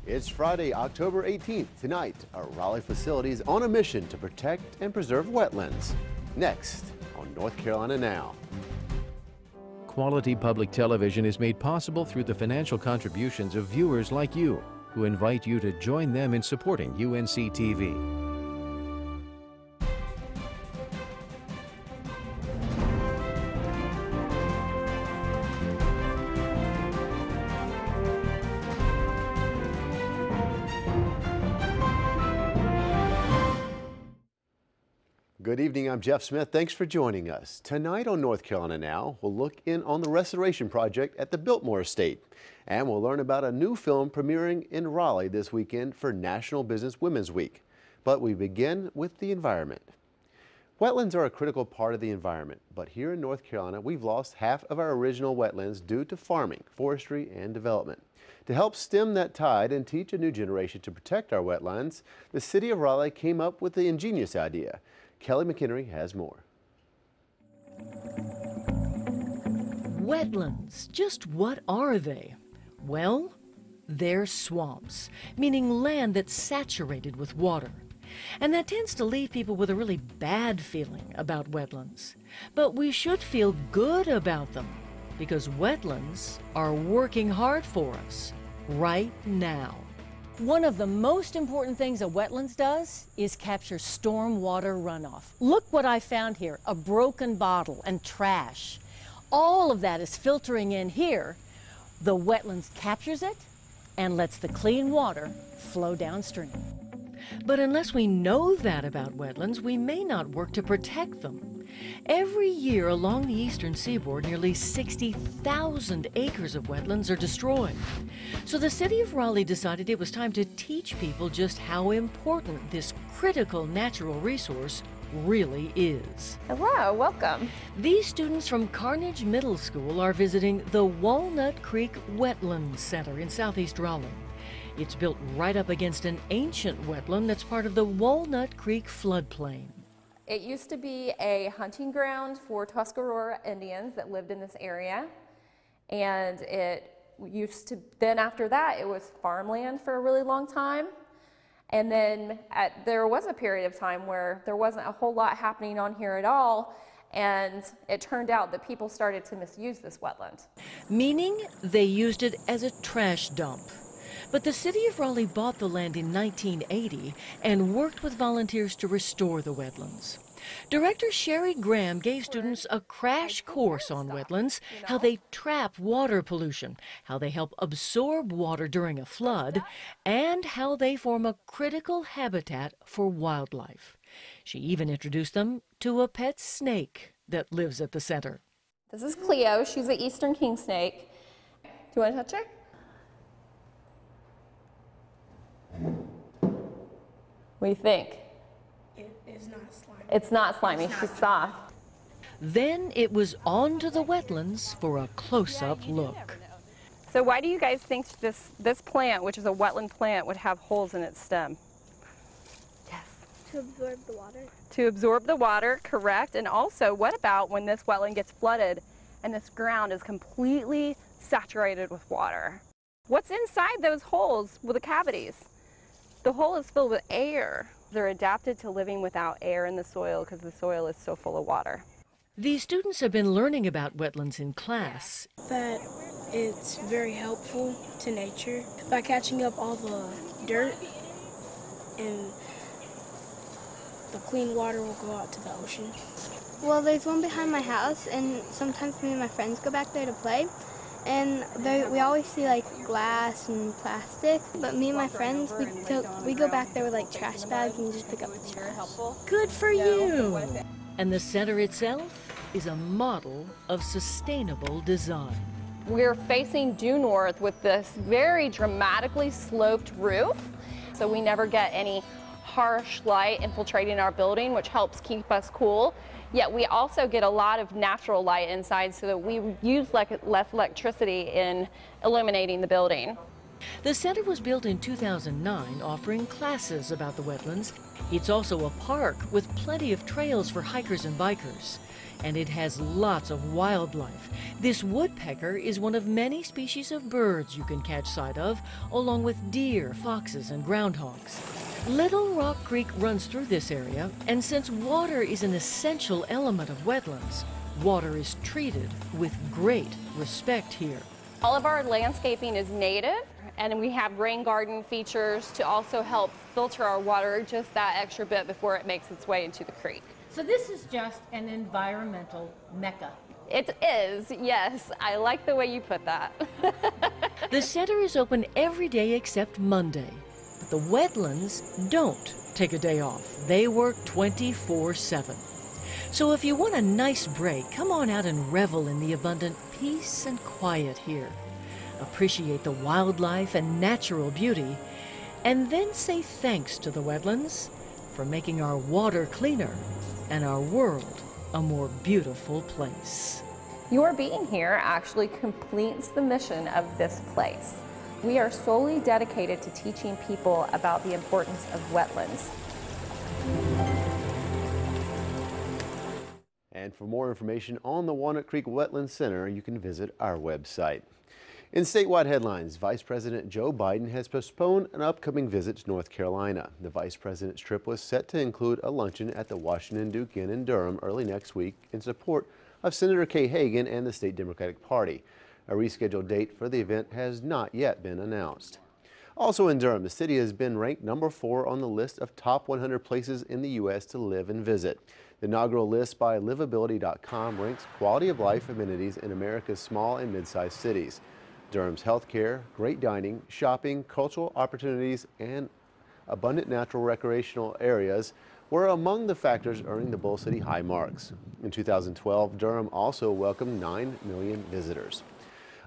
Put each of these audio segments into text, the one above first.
It's Friday, October 18th. Tonight, our Raleigh facility is on a mission to protect and preserve wetlands. Next on North Carolina Now. Quality public television is made possible through the financial contributions of viewers like you, who invite you to join them in supporting UNC TV. Good evening, I'm Jeff Smith. Thanks for joining us. Tonight on North Carolina Now, we'll look in on the restoration project at the Biltmore Estate. And we'll learn about a new film premiering in Raleigh this weekend for National Business Women's Week. But we begin with the environment. Wetlands are a critical part of the environment, but here in North Carolina, we've lost half of our original wetlands due to farming, forestry, and development. To help stem that tide and teach a new generation to protect our wetlands, the city of Raleigh came up with the ingenious idea. Kelly McHenry has more. Wetlands, just what are they? Well, they're swamps, meaning land that's saturated with water. And that tends to leave people with a really bad feeling about wetlands. But we should feel good about them, because wetlands are working hard for us right now. One of the most important things a wetlands does is capture storm water runoff. Look what I found here, a broken bottle and trash. All of that is filtering in here. The wetlands captures it and lets the clean water flow downstream. But unless we know that about wetlands, we may not work to protect them. Every year along the eastern seaboard, nearly 60,000 acres of wetlands are destroyed. So the city of Raleigh decided it was time to teach people just how important this critical natural resource really is. Hello, welcome. These students from Carnage Middle School are visiting the Walnut Creek Wetland Center in southeast Raleigh. It's built right up against an ancient wetland that's part of the Walnut Creek floodplain. It used to be a hunting ground for Tuscarora Indians that lived in this area, and then after that it was farmland for a really long time. And then there was a period of time where there wasn't a whole lot happening on here at all, and it turned out that people started to misuse this wetland. Meaning they used it as a trash dump. But the city of Raleigh bought the land in 1980 and worked with volunteers to restore the wetlands. Director Sherry Graham gave students a crash course on wetlands, how they trap water pollution, how they help absorb water during a flood, and how they form a critical habitat for wildlife. She even introduced them to a pet snake that lives at the center. This is Cleo. She's an eastern king snake. Do you want to touch her? What do you think? It is not slimy. It's not slimy. She's soft. Then it was on to the wetlands for a close-up look. So why do you guys think this plant, which is a wetland plant, would have holes in its stem? Yes. To absorb the water. To absorb the water, correct. And also, what about when this wetland gets flooded and this ground is completely saturated with water? What's inside those holes with the cavities? The hole is filled with air. They're adapted to living without air in the soil because the soil is so full of water. These students have been learning about wetlands in class. That it's very helpful to nature by catching up all the dirt, and the clean water will go out to the ocean. Well, there's one behind my house, and sometimes me and my friends go back there to play. And we always see like glass and plastic, but me and my friends, we go back there with like trash bags and just pick up the trash. Good for you! And the center itself is a model of sustainable design. We're facing due north with this very dramatically sloped roof, so we never get any harsh light infiltrating our building, which helps keep us cool. Yet we also get a lot of natural light inside so that we use less electricity in illuminating the building. The center was built in 2009, offering classes about the wetlands. It's also a park with plenty of trails for hikers and bikers. And it has lots of wildlife. This woodpecker is one of many species of birds you can catch sight of, along with deer, foxes, and groundhogs. Little Rock Creek runs through this area, and since water is an essential element of wetlands, water is treated with great respect here. All of our landscaping is native, and we have rain garden features to also help filter our water just that extra bit before it makes its way into the creek. So this is just an environmental mecca. It is, yes. I like the way you put that. The center is open every day except Monday, but the wetlands don't take a day off. They work 24/7. So if you want a nice break, come on out and revel in the abundant peace and quiet here. Appreciate the wildlife and natural beauty, and then say thanks to the wetlands for making our water cleaner and our world a more beautiful place. Your being here actually completes the mission of this place. We are solely dedicated to teaching people about the importance of wetlands. And for more information on the Walnut Creek Wetland Center, you can visit our website. In statewide headlines, Vice President Joe Biden has postponed an upcoming visit to North Carolina. The Vice President's trip was set to include a luncheon at the Washington Duke Inn in Durham early next week in support of Senator Kay Hagan and the state Democratic Party. A rescheduled date for the event has not yet been announced. Also in Durham, the city has been ranked number 4 on the list of top 100 places in the U.S. to live and visit. The inaugural list by livability.com ranks quality of life amenities in America's small and mid-sized cities. Durham's healthcare, great dining, shopping, cultural opportunities, and abundant natural recreational areas were among the factors earning the Bull City high marks. In 2012, Durham also welcomed 9 million visitors.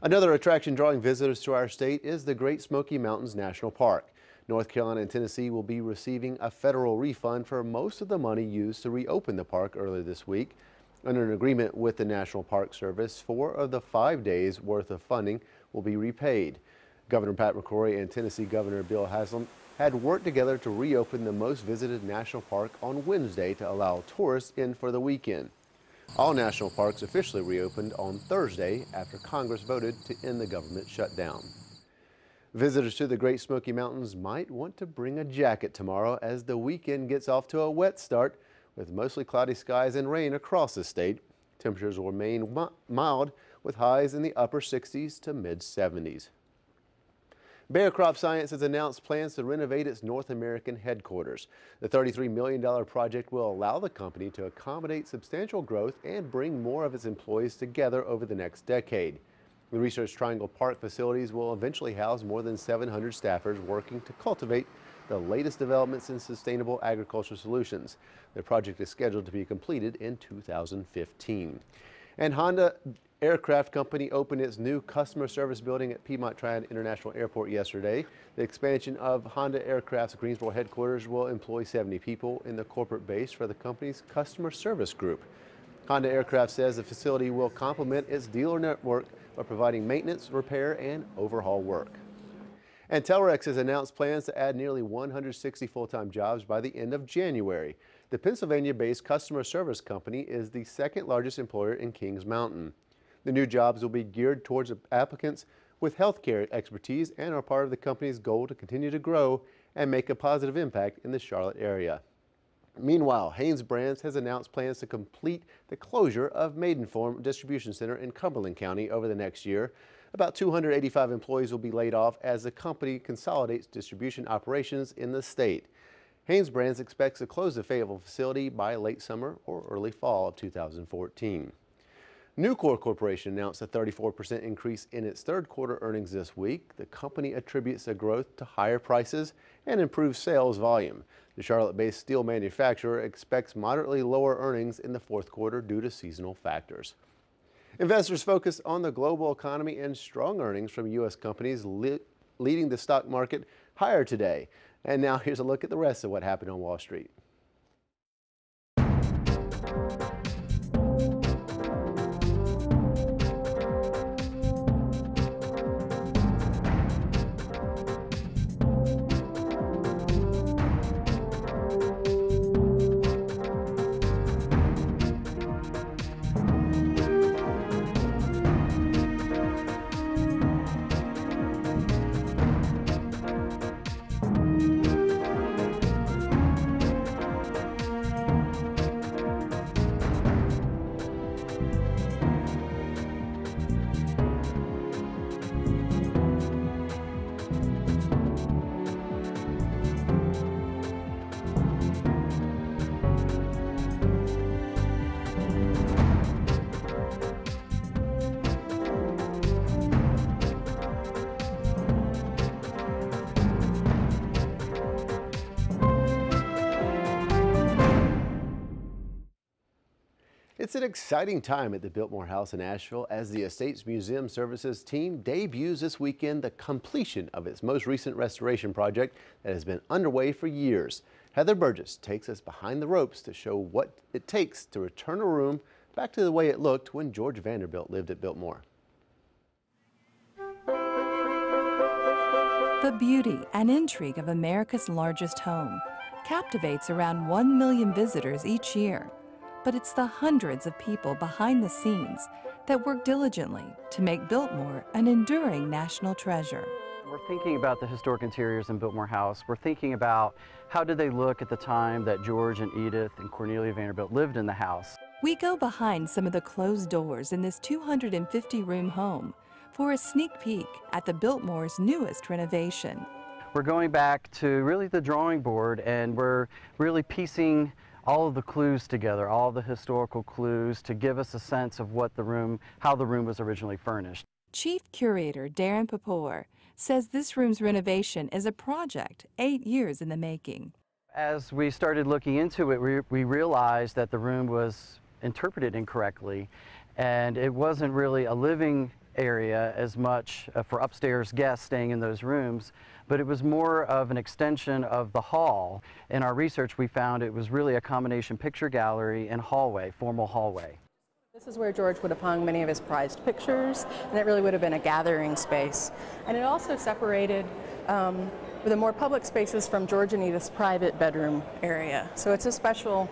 Another attraction drawing visitors to our state is the Great Smoky Mountains National Park. North Carolina and Tennessee will be receiving a federal refund for most of the money used to reopen the park earlier this week. Under an agreement with the National Park Service, 4 of the 5 days worth of funding will be repaid. Governor Pat McCrory and Tennessee Governor Bill Haslam had worked together to reopen the most visited national park on Wednesday to allow tourists in for the weekend. All national parks officially reopened on Thursday after Congress voted to end the government shutdown. Visitors to the Great Smoky Mountains might want to bring a jacket tomorrow as the weekend gets off to a wet start with mostly cloudy skies and rain across the state. Temperatures will remain mild with highs in the upper 60s to mid 70s. Bayer Crop Science has announced plans to renovate its North American headquarters. The $33 million project will allow the company to accommodate substantial growth and bring more of its employees together over the next decade. The Research Triangle Park facilities will eventually house more than 700 staffers working to cultivate the latest developments in sustainable agriculture solutions. The project is scheduled to be completed in 2015. And Honda Aircraft Company opened its new customer service building at Piedmont Triad International Airport yesterday. The expansion of Honda Aircraft's Greensboro headquarters will employ 70 people in the corporate base for the company's customer service group. Honda Aircraft says the facility will complement its dealer network by providing maintenance, repair, and overhaul work. And Telrex has announced plans to add nearly 160 full-time jobs by the end of January. The Pennsylvania-based customer service company is the second largest employer in Kings Mountain. The new jobs will be geared towards applicants with healthcare expertise and are part of the company's goal to continue to grow and make a positive impact in the Charlotte area. Meanwhile, Hanes Brands has announced plans to complete the closure of Maidenform Distribution Center in Cumberland County over the next year. About 285 employees will be laid off as the company consolidates distribution operations in the state. Hanes Brands expects to close the Fayetteville facility by late summer or early fall of 2014. Nucor Corporation announced a 34% increase in its third quarter earnings this week. The company attributes the growth to higher prices and improved sales volume. The Charlotte-based steel manufacturer expects moderately lower earnings in the fourth quarter due to seasonal factors. Investors focus on the global economy and strong earnings from U.S. companies leading the stock market higher today. And now here's a look at the rest of what happened on Wall Street. It's an exciting time at the Biltmore House in Asheville as the Estates Museum Services team debuts this weekend the completion of its most recent restoration project that has been underway for years. Heather Burgess takes us behind the ropes to show what it takes to return a room back to the way it looked when George Vanderbilt lived at Biltmore. The beauty and intrigue of America's largest home captivates around 1 million visitors each year. But it's the hundreds of people behind the scenes that work diligently to make Biltmore an enduring national treasure. We're thinking about the historic interiors in Biltmore House. We're thinking about how did they look at the time that George and Edith and Cornelia Vanderbilt lived in the house. We go behind some of the closed doors in this 250-room home for a sneak peek at the Biltmore's newest renovation. We're going back to really the drawing board, and we're really piecing all of the clues together, all of the historical clues to give us a sense of what the room, how the room was originally furnished. Chief Curator Darren Papour says this room's renovation is a project 8 years in the making. As we started looking into it, we realized that the room was interpreted incorrectly, and it wasn't really a living area as much for upstairs guests staying in those rooms, but it was more of an extension of the hall. In our research, we found it was really a combination picture gallery and hallway, formal hallway. This is where George would have hung many of his prized pictures, and it really would have been a gathering space. And it also separated the more public spaces from George and Edith's private bedroom area. So it's a special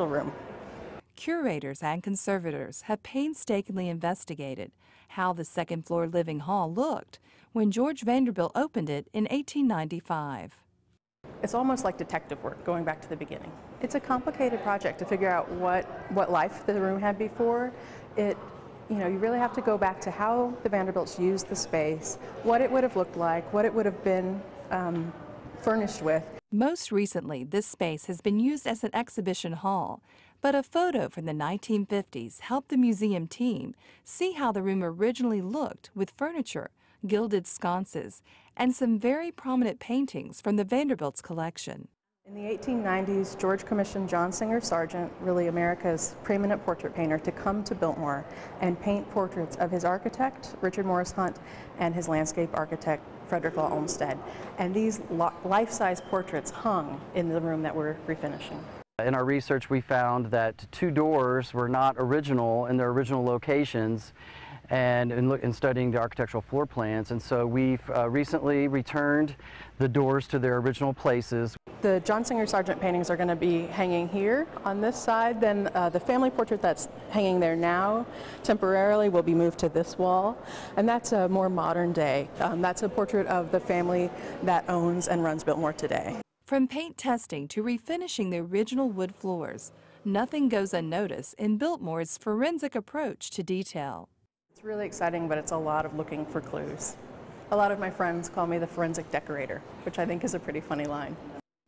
room. Curators and conservators have painstakingly investigated how the second-floor living hall looked when George Vanderbilt opened it in 1895. It's almost like detective work, going back to the beginning. It's a complicated project to figure out what life the room had before. You really have to go back to how the Vanderbilts used the space, what it would have looked like, what it would have been furnished with. Most recently, this space has been used as an exhibition hall, but a photo from the 1950s helped the museum team see how the room originally looked with furniture, gilded sconces, and some very prominent paintings from the Vanderbilt's collection. In the 1890s, George commissioned John Singer Sargent, really America's preeminent portrait painter, to come to Biltmore and paint portraits of his architect, Richard Morris Hunt, and his landscape architect, Frederick Law Olmsted. And these life-size portraits hung in the room that we're refinishing. In our research, we found that 2 doors were not original in their original locations, and in studying the architectural floor plans, and so we've recently returned the doors to their original places. The John Singer Sargent paintings are going to be hanging here on this side. Then the family portrait that's hanging there now temporarily will be moved to this wall, and that's a more modern day. That's a portrait of the family that owns and runs Biltmore today. From paint testing to refinishing the original wood floors, nothing goes unnoticed in Biltmore's forensic approach to detail. It's really exciting, but it's a lot of looking for clues. A lot of my friends call me the forensic decorator, which I think is a pretty funny line.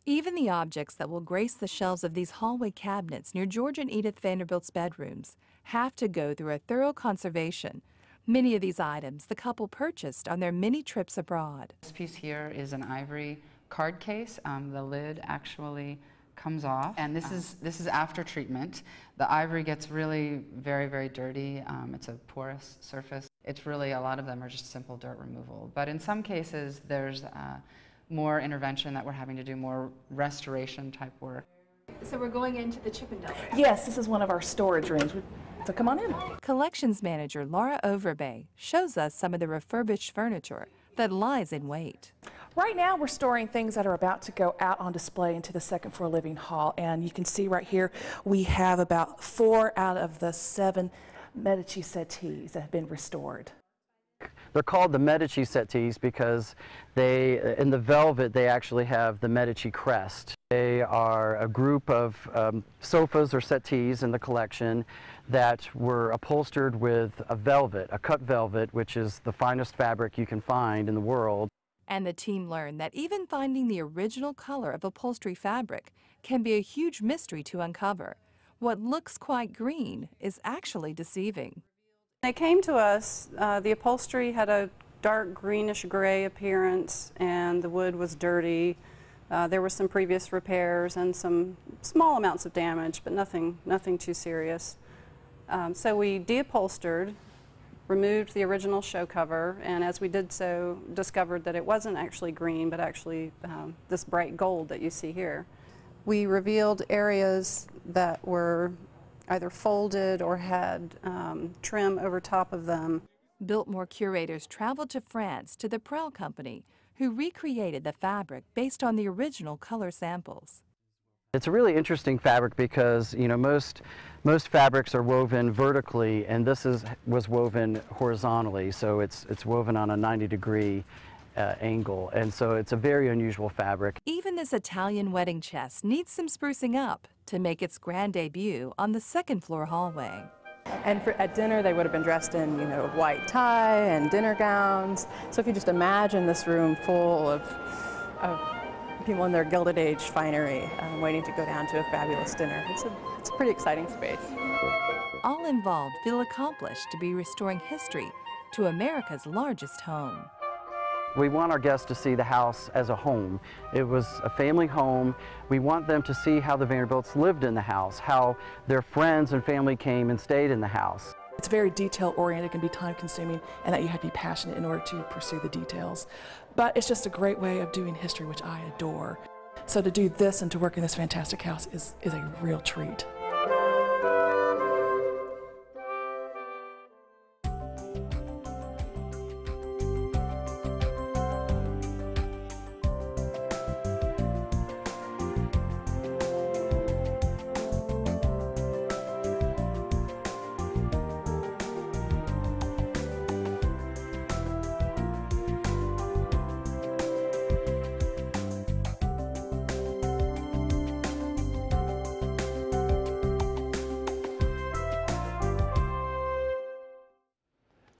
Even the objects that will grace the shelves of these hallway cabinets near George and Edith Vanderbilt's bedrooms have to go through a thorough conservation. Many of these items the couple purchased on their many trips abroad. This piece here is an ivory card case. The lid actually comes off, and this is after treatment. The ivory gets really very, very dirty. It's a porous surface. It's really, a lot of them are just simple dirt removal, but in some cases there's more intervention that we're having to do, more restoration type work. So we're going into the Chippendale area. Yes, this is one of our storage rooms, so come on in. Collections manager Laura Overbay shows us some of the refurbished furniture that lies in wait. Right now we're storing things that are about to go out on display into the second floor living hall, and you can see right here we have about 4 out of the 7 Medici settees that have been restored. They're called the Medici settees because they, in the velvet, they actually have the Medici crest. They are a group of sofas or settees in the collection that were upholstered with a velvet, a cut velvet, which is the finest fabric you can find in the world. And the team learned that even finding the original color of upholstery fabric can be a huge mystery to uncover. What looks quite green is actually deceiving. They came to us, the upholstery had a dark greenish gray appearance and the wood was dirty. There were some previous repairs and some small amounts of damage, but nothing too serious. So we deupholstered, removed the original show cover, and as we did so, discovered that it wasn't actually green, but actually this bright gold that you see here. We revealed areas that were either folded or had trim over top of them. Biltmore curators traveled to France to the Prel Company, who recreated the fabric based on the original color samples. It's a really interesting fabric because, you know, most fabrics are woven vertically, and this was woven horizontally, so it's woven on a 90-degree angle, and so it's a very unusual fabric. Even this Italian wedding chest needs some sprucing up to make its grand debut on the second-floor hallway. And at dinner, they would have been dressed in, you know, white tie and dinner gowns. So if you just imagine this room full of people in their Gilded Age finery waiting to go down to a fabulous dinner. It's a pretty exciting space. All involved feel accomplished to be restoring history to America's largest home. We want our guests to see the house as a home. It was a family home. We want them to see how the Vanderbilts lived in the house, how their friends and family came and stayed in the house. It's very detail-oriented, can be time-consuming, and that you have to be passionate in order to pursue the details. But it's just a great way of doing history, which I adore. So to do this and to work in this fantastic house is a real treat.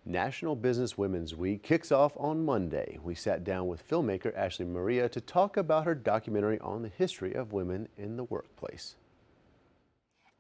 National Business Women's Week kicks off on Monday. We sat down with filmmaker Ashley Maria to talk about her documentary on the history of women in the workplace.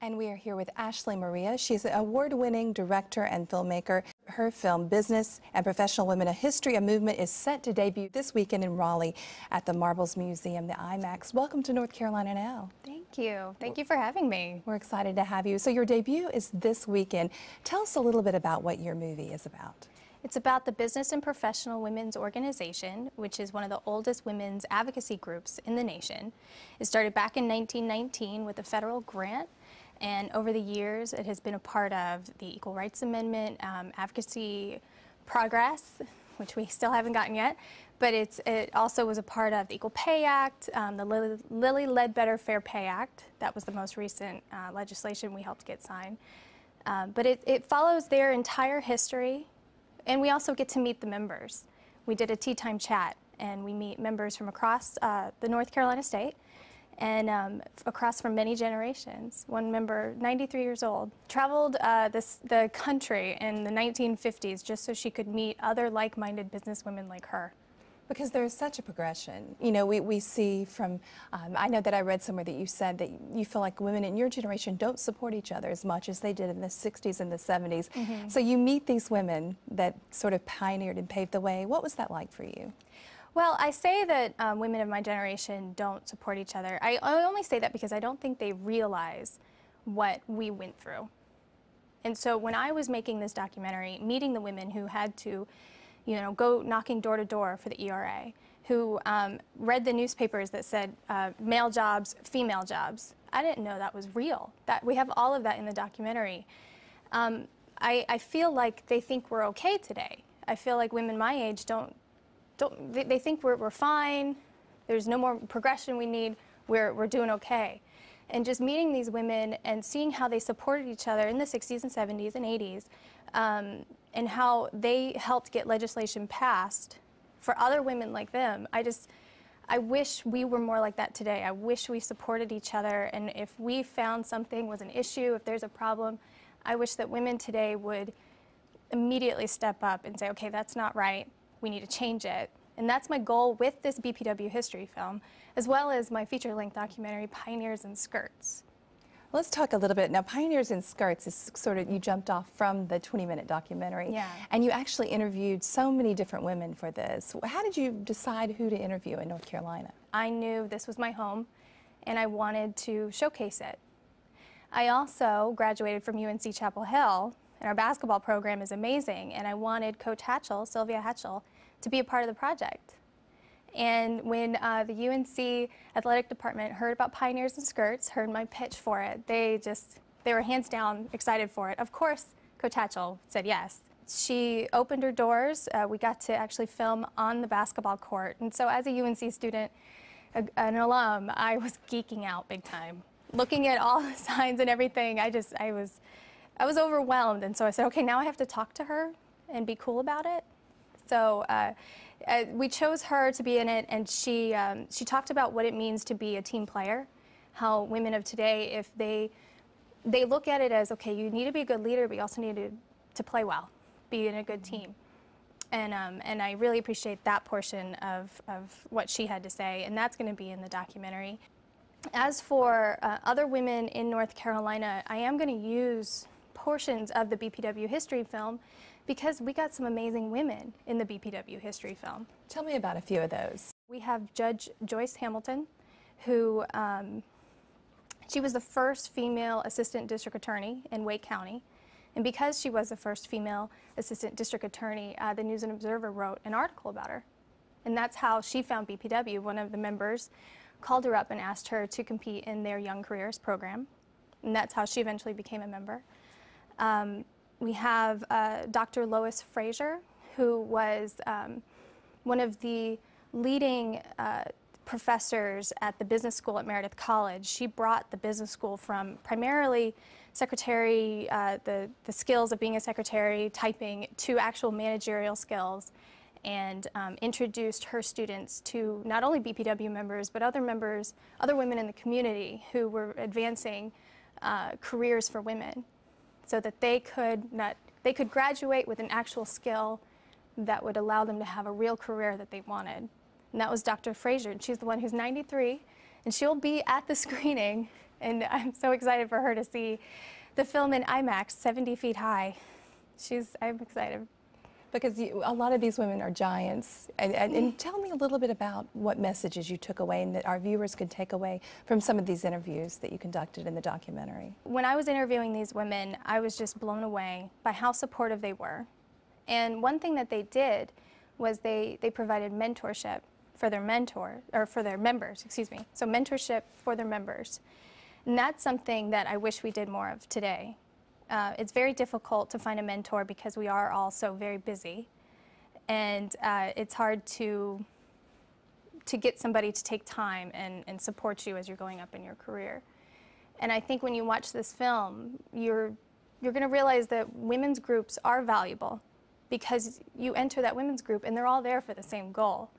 And we are here with Ashley Maria. She's an award-winning director and filmmaker. Her film, Business and Professional Women, A History, a Movement, is set to debut this weekend in Raleigh at the Marbles Museum, the IMAX. Welcome to North Carolina Now. Thank you. Thank you for having me. We're excited to have you. So your debut is this weekend. Tell us a little bit about what your movie is about. It's about the Business and Professional Women's Organization, which is one of the oldest women's advocacy groups in the nation. It started back in 1919 with a federal grant. And over the years, it has been a part of the Equal Rights Amendment, advocacy progress, which we still haven't gotten yet, but it also was a part of the Equal Pay Act, the Lilly Ledbetter Fair Pay Act. That was the most recent legislation we helped get signed. But it follows their entire history, and we also get to meet the members. We did a tea time chat, and we meet members from across the North Carolina state, and across from many generations. One member, 93 years old, traveled the country in the 1950s just so she could meet other like-minded businesswomen like her. Because there's such a progression. You know, we see from, I know that I read somewhere that you said that you feel like women in your generation don't support each other as much as they did in the 60s and the 70s. Mm-hmm. So you meet these women that sort of pioneered and paved the way. What was that like for you? Well, I say that women of my generation don't support each other. I only say that because I don't think they realize what we went through. And so when I was making this documentary, meeting the women who had to, you know, go knocking door to door for the ERA, who read the newspapers that said male jobs, female jobs, I didn't know that was real. That we have all of that in the documentary. I feel like they think we're okay today. I feel like women my age they think we're fine, there's no more progression we need, we're doing okay. And just meeting these women and seeing how they supported each other in the 60s and 70s and 80s, and how they helped get legislation passed for other women like them, I wish we were more like that today. I wish we supported each other, and if we found something was an issue, if there's a problem, I wish that women today would immediately step up and say, okay, that's not right. We need to change it. And that's my goal with this BPW history film, as well as my feature-length documentary, Pioneers in Skirts. Let's talk a little bit. Now, Pioneers in Skirts is sort of, you jumped off from the 20-minute documentary. Yeah. And you actually interviewed so many different women for this. How did you decide who to interview in North Carolina? I knew this was my home, and I wanted to showcase it. I also graduated from UNC Chapel Hill, and our basketball program is amazing, and I wanted Coach Hatchell, Sylvia Hatchell, to be a part of the project. And when the UNC athletic department heard about Pioneers in Skirts, heard my pitch for it, they were hands down excited for it. Of course, Coach Hatchell said yes. She opened her doors. We got to actually film on the basketball court. And so as a UNC student, an alum, I was geeking out big time. Looking at all the signs and everything, I was overwhelmed. And so I said, okay, now I have to talk to her and be cool about it. So we chose her to be in it, and she talked about what it means to be a team player, how women of today, if they look at it as, okay, you need to be a good leader, but you also need to play well, be in a good team. And I really appreciate that portion of what she had to say, and that's going to be in the documentary. As for other women in North Carolina, I am going to use portions of the BPW history film because we got some amazing women in the BPW history film. Tell me about a few of those. We have Judge Joyce Hamilton, who she was the first female assistant district attorney in Wake County. And because she was the first female assistant district attorney, the News and Observer wrote an article about her. And that's how she found BPW. One of the members called her up and asked her to compete in their Young Careers program. And that's how she eventually became a member. We have Dr. Lois Frazier, who was one of the leading professors at the business school at Meredith College. She brought the business school from primarily secretary, the skills of being a secretary, typing, to actual managerial skills, and introduced her students to not only BPW members, but other members, other women in the community who were advancing careers for women, so that they could graduate with an actual skill that would allow them to have a real career that they wanted. And that was Dr. Frazier, and she's the one who's 93, and she'll be at the screening, and I'm so excited for her to see the film in IMAX, 70 feet high. I'm excited. Because a lot of these women are giants. And tell me a little bit about what messages you took away and that our viewers could take away from some of these interviews that you conducted in the documentary. When I was interviewing these women, I was just blown away by how supportive they were. And one thing that they did was they provided mentorship for their members, excuse me. So mentorship for their members. And that's something that I wish we did more of today. It's very difficult to find a mentor because we are all so very busy, and it's hard to get somebody to take time and support you as you're going up in your career. And I think when you watch this film, you're going to realize that women's groups are valuable because you enter that women's group and they're all there for the same goal.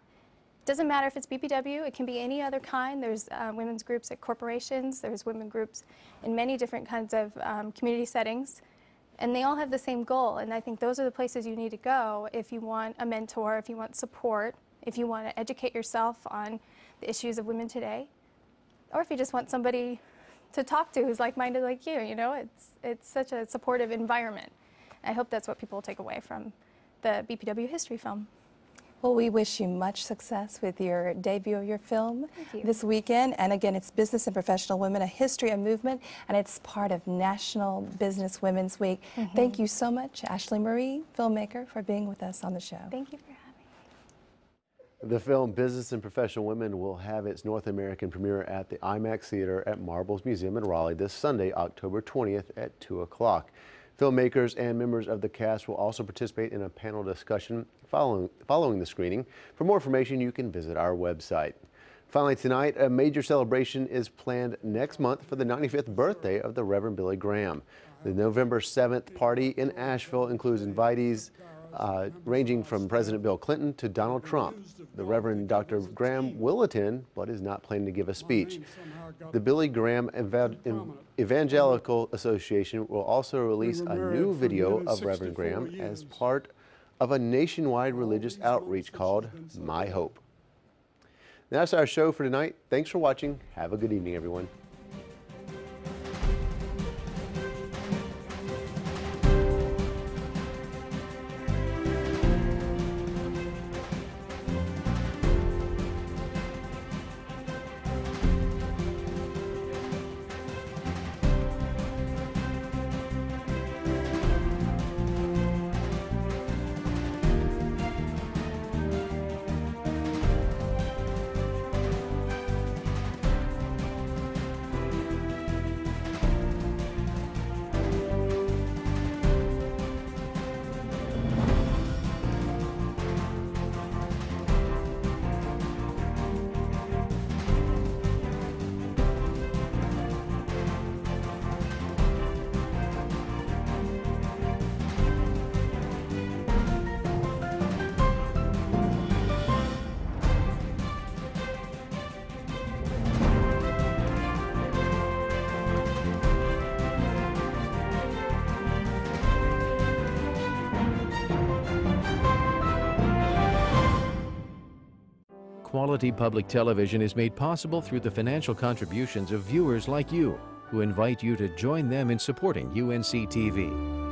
It doesn't matter if it's BPW, it can be any other kind. There's women's groups at corporations, there's women groups in many different kinds of community settings, and they all have the same goal. And I think those are the places you need to go if you want a mentor, if you want support, if you want to educate yourself on the issues of women today, or if you just want somebody to talk to who's like-minded like you. You know, it's such a supportive environment. I hope that's what people will take away from the BPW history film. Well, we wish you much success with your debut of your film this weekend. And again, it's Business and Professional Women, a History and Movement, and it's part of National Business Women's Week. Thank you so much, Ashley Marie, filmmaker, for being with us on the show. Thank you for having me. The film Business and Professional Women will have its North American premiere at the IMAX Theater at Marbles Museum in Raleigh this Sunday, October 20th at 2 o'clock. Filmmakers and members of the cast will also participate in a panel discussion following the screening. For more information, you can visit our website. Finally tonight, a major celebration is planned next month for the 95th birthday of the Reverend Billy Graham. The November 7th party in Asheville includes invitees ranging from President Bill Clinton to Donald Trump. The Reverend Dr. Graham will attend, but is not planning to give a speech. The Billy Graham Evangelical Association will also release a new video of Reverend Graham as part of a nationwide religious outreach called My Hope. That's our show for tonight. Thanks for watching. Have a good evening, everyone. Quality public television is made possible through the financial contributions of viewers like you, who invite you to join them in supporting UNC TV.